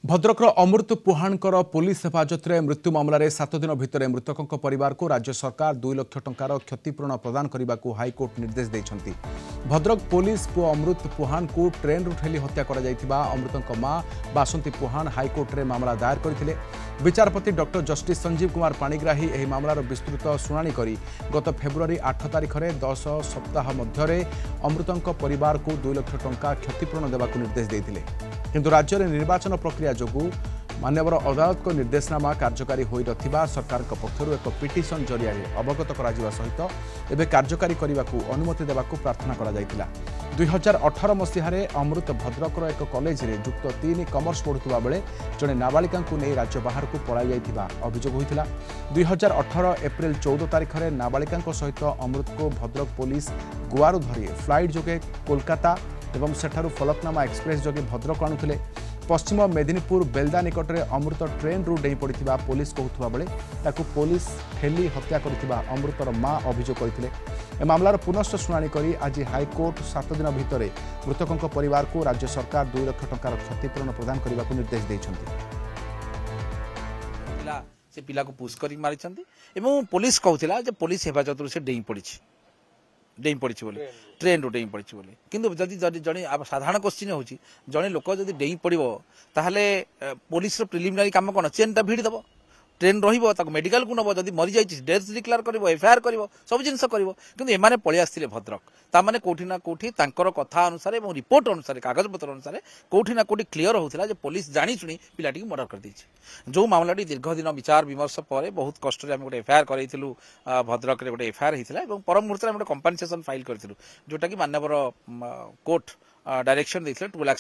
भद्रकर अमृत पुहाणकर police हेफाजत में मृत्यु मामलें 7 दिन भितर मृतकों परिवार को राज्य सरकार 2 लाख टंकार क्षतिपूरण प्रदान करने को हाईकोर्ट निर्देश देते। भद्रक पुलिस पुओ अमृत पुहाण को ट्रेन रु ठेली हत्या अमृतों मां बासंती पुहाण हाईकोर्ट में मामला दायर करते। विचारपति डॉक्टर जस्टिस संजीव कुमार पाणिग्राही यह मामलार विस्तृत शुणाणी कर गत फेब्रुआरी 8 तारिख में 10 सप्ताह मध्य अमृतों परिवार को 2 लाख टंका क्षतिपूरण देवाक निर्देश देते। किंतु राज्य में निर्वाचन प्रक्रिया जोगु मान्यवर अदालत को निर्देशनामा कार्यकारी होई नथिबा सरकार पक्षर एक पिटिशन जरिया अवगत करा सहित एवं कार्यकारी करने को अनुमति देवाक प्रार्थना करा जायतिला। 2018 मसीह अमृत भद्रकर एक कॉलेज रे युक्त 3 कमर्स पढ़ुवा बेले जड़े नाबालिका को नहीं राज्य बाहर को पलाई जाइथिबा अभियोग होइथिला। 2018 एप्रिल 14 तारिख में नाबालिका सहित अमृत को भद्रक पुलिस गोवारू धरी फ्लाइट जोगे कोलकाता एवं सेठारु फलकनामा एक्सप्रेस जोगे भद्रक आणुथिले। पश्चिम मेदिनीपुर बेलदा निकट में अमृत ट्रेन रु डेई पड़ता पुलिस कहूबा बेले ताकू पुलिस ठेली हत्या करथिबा अमृतर मां अभियोग करथिले। मामलार पुनश्च शुणाणी करी आज हाईकोर्ट 7 दिन भितर मृतकों परिवार को राज्य सरकार 2 लाख टंकार क्षतिपूरण प्रदान करने को निर्देश देइछन्ति। से पिला को पुश करी मारिछन्ति एवं पुलिस कहूथिला जे पुलिस हेफाजत से डेई पड़ी बोली ट्रेन रू डेई पड़ी बोली किंतु जदि जड़े साधारण क्वेश्चन होची जड़े लोक जदि डेई पड़ो ताहले पुलिस प्रिलिमिनारी काम कौन चेनटा भिड़ दब ट्रेन रही मेडिकल को नब जब मरी जाइए डेथ डिक्लेयर कर एफआईआर कर सब जिन कर एमाने पलि आसते भद्रक ताने कौटी ना कौटी कथा अनुसार और रिपोर्ट अनुसार कागजपत्र अनुसार कौटी ना कौटी क्लीयर होता है पुलिस जाणी पिलाटी मर्डर कर देछि। जो मामलाटी दीर्घ दिन विचार विमर्श पर बहुत कष्ट आम गोटे एफआईआर करूँ भद्रक गोटे एफआईआर होता है पर मुहूर्त में गोटे कंपनसेसन फाइल करूँ जोटा कि मानवर कोर्ट डायरेक्शन देते 2 लाख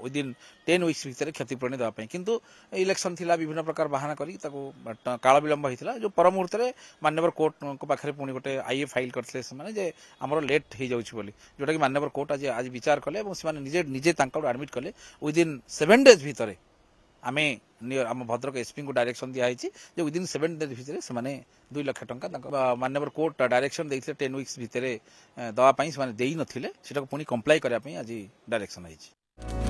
विदिन 10 वीक्स भितर क्षतिपूरण देवाई किंतु इलेक्शन थिला विभिन्न प्रकार बहाना करी काल विलंब होता जो पर मुहूर्त में मानवर कोर्ट पाखे पुणी गोटे आईए फाइल करते जे आमर लेट हो जाऊँगी जोटा कि मानवर कोर्ट आज विचार कले निजे निजे आडमिट कले विदिन 7 डेज भितर आम आम भद्रक एसपी को डायरेक्शन दिखाई जो विदिन 7 डेज भितर से 2 लाख टंका मानवर कोर्ट डायरेक्शन देते 10 वीक्स भितर दवाई से देई नथिले सेटा पुणी कंप्लाई करने आज डायरेक्शन आई।